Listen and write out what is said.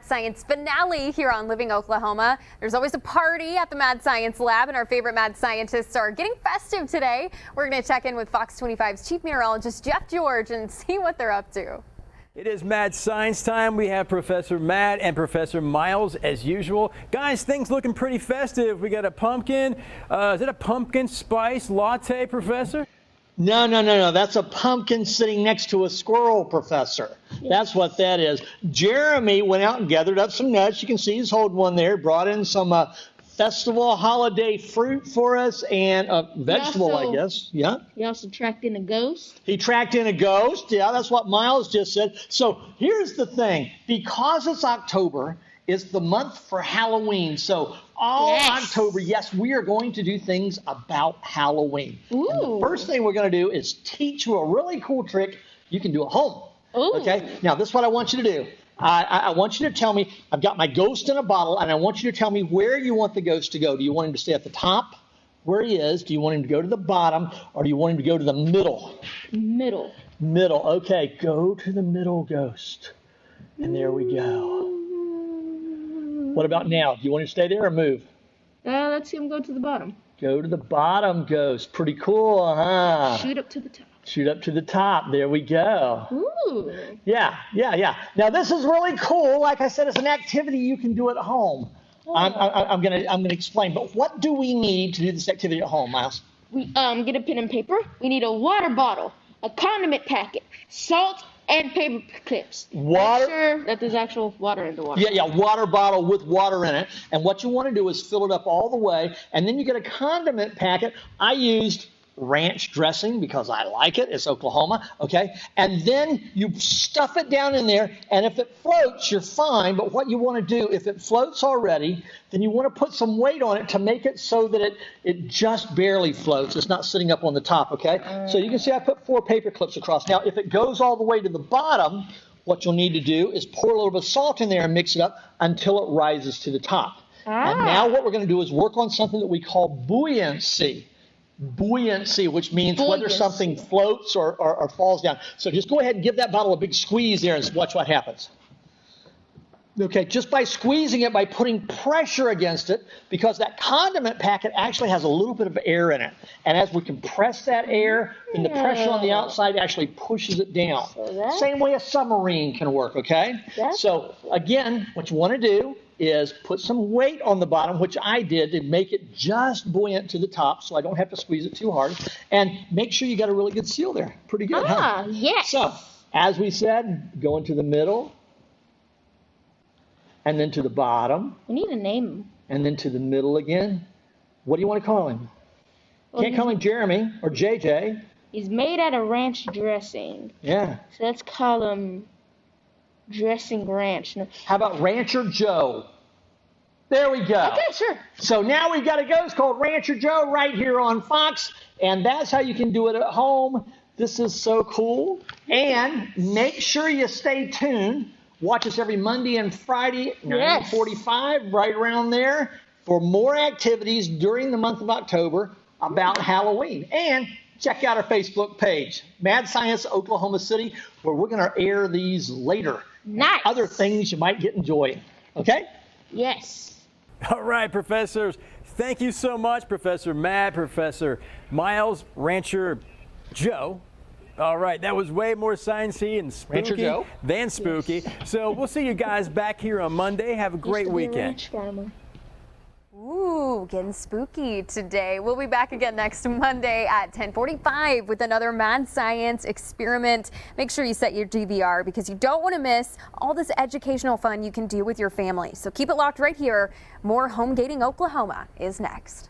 Science finale here on Living Oklahoma. There's always a party at the Mad Science Lab, and our favorite mad scientists are getting festive today. We're going to check in with Fox 25's Chief Meteorologist Jeff George and see what they're up to. It is Mad Science time. We have Professor Matt and Professor Miles as usual. Guys, things looking pretty festive. We got a pumpkin. Is it a pumpkin spice latte, Professor? No. That's a pumpkin sitting next to a squirrel, Professor. That's what that is. Jeremy went out and gathered up some nuts. You can see he's holding one there. Brought in some festival holiday fruit for us and a vegetable, I guess. Yeah. He also tracked in a ghost. He tracked in a ghost. Yeah, that's what Miles just said. So here's the thing. Because it's October, it's the month for Halloween. So all October, yes, we are going to do things about Halloween. Ooh. And the first thing we're going to do is teach you a really cool trick you can do at home. Ooh. Okay? Now, this is what I want you to do. I want you to tell me, I've got my ghost in a bottle, and I want you to tell me where you want the ghost to go. Do you want him to stay at the top, where he is? Do you want him to go to the bottom, or do you want him to go to the middle? Middle. Middle. Okay, go to the middle, ghost. And there we go. What about now? Do you want him to stay there or move? Let's see him go to the bottom. Go to the bottom, ghost. Pretty cool, huh? Shoot up to the top. Shoot up to the top. There we go. Ooh. Yeah. Now this is really cool. Like I said, it's an activity you can do at home. I'm gonna explain. But what do we need to do this activity at home, Miles? We get a pen and paper. We need a water bottle, a condiment packet, salt, and paper clips. Water. Make sure that there's actual water in the water. Yeah, water bottle with water in it. And what you want to do is fill it up all the way, and then you get a condiment packet. I used ranch dressing because I like it. It's Oklahoma, okay? And then you stuff it down in there, and if it floats, you're fine. But what you want to do, if it floats already, then you want to put some weight on it to make it so that it just barely floats. It's not sitting up on the top, okay? So you can see I put 4 paper clips across. Now, if it goes all the way to the bottom, what you'll need to do is pour a little bit of salt in there and mix it up until it rises to the top. And now what we're going to do is work on something that we call buoyancy. Buoyancy, which means whether something floats or falls down. So just go ahead and give that bottle a big squeeze there and watch what happens. Okay, just by squeezing it, by putting pressure against it, because that condiment packet actually has a little bit of air in it. And as we compress that air, then the pressure on the outside actually pushes it down. Same way a submarine can work, okay? So again, what you want to do is put some weight on the bottom, which I did to make it just buoyant to the top so I don't have to squeeze it too hard. And make sure you got a really good seal there. Pretty good, huh? Yes. So, as we said, go into the middle, and then to the bottom. We need to name him. And then to the middle again. What do you want to call him? Can't call him Jeremy or JJ. He's made out of ranch dressing. Yeah. So let's call him Dressing Ranch. No. How about Rancher Joe? There we go. Okay, sure. So now we've got a ghost called Rancher Joe right here on Fox, and that's how you can do it at home. This is so cool. And make sure you stay tuned. Watch us every Monday and Friday, 9:45, right around there, for more activities during the month of October about Halloween. And check out our Facebook page, Mad Science Oklahoma City, where we're going to air these later. Nice. Other things you might get enjoying. Okay? Yes. All right, professors. Thank you so much, Professor Matt, Professor Miles, Rancher Joe. All right, that was way more sciencey and spooky than spooky. Yes. So we'll see you guys back here on Monday. Have a great weekend. Ooh, getting spooky today. We'll be back again next Monday at 10:45 with another Mad Science experiment. Make sure you set your DVR because you don't want to miss all this educational fun you can do with your family. So keep it locked right here. More Home Gating Oklahoma is next.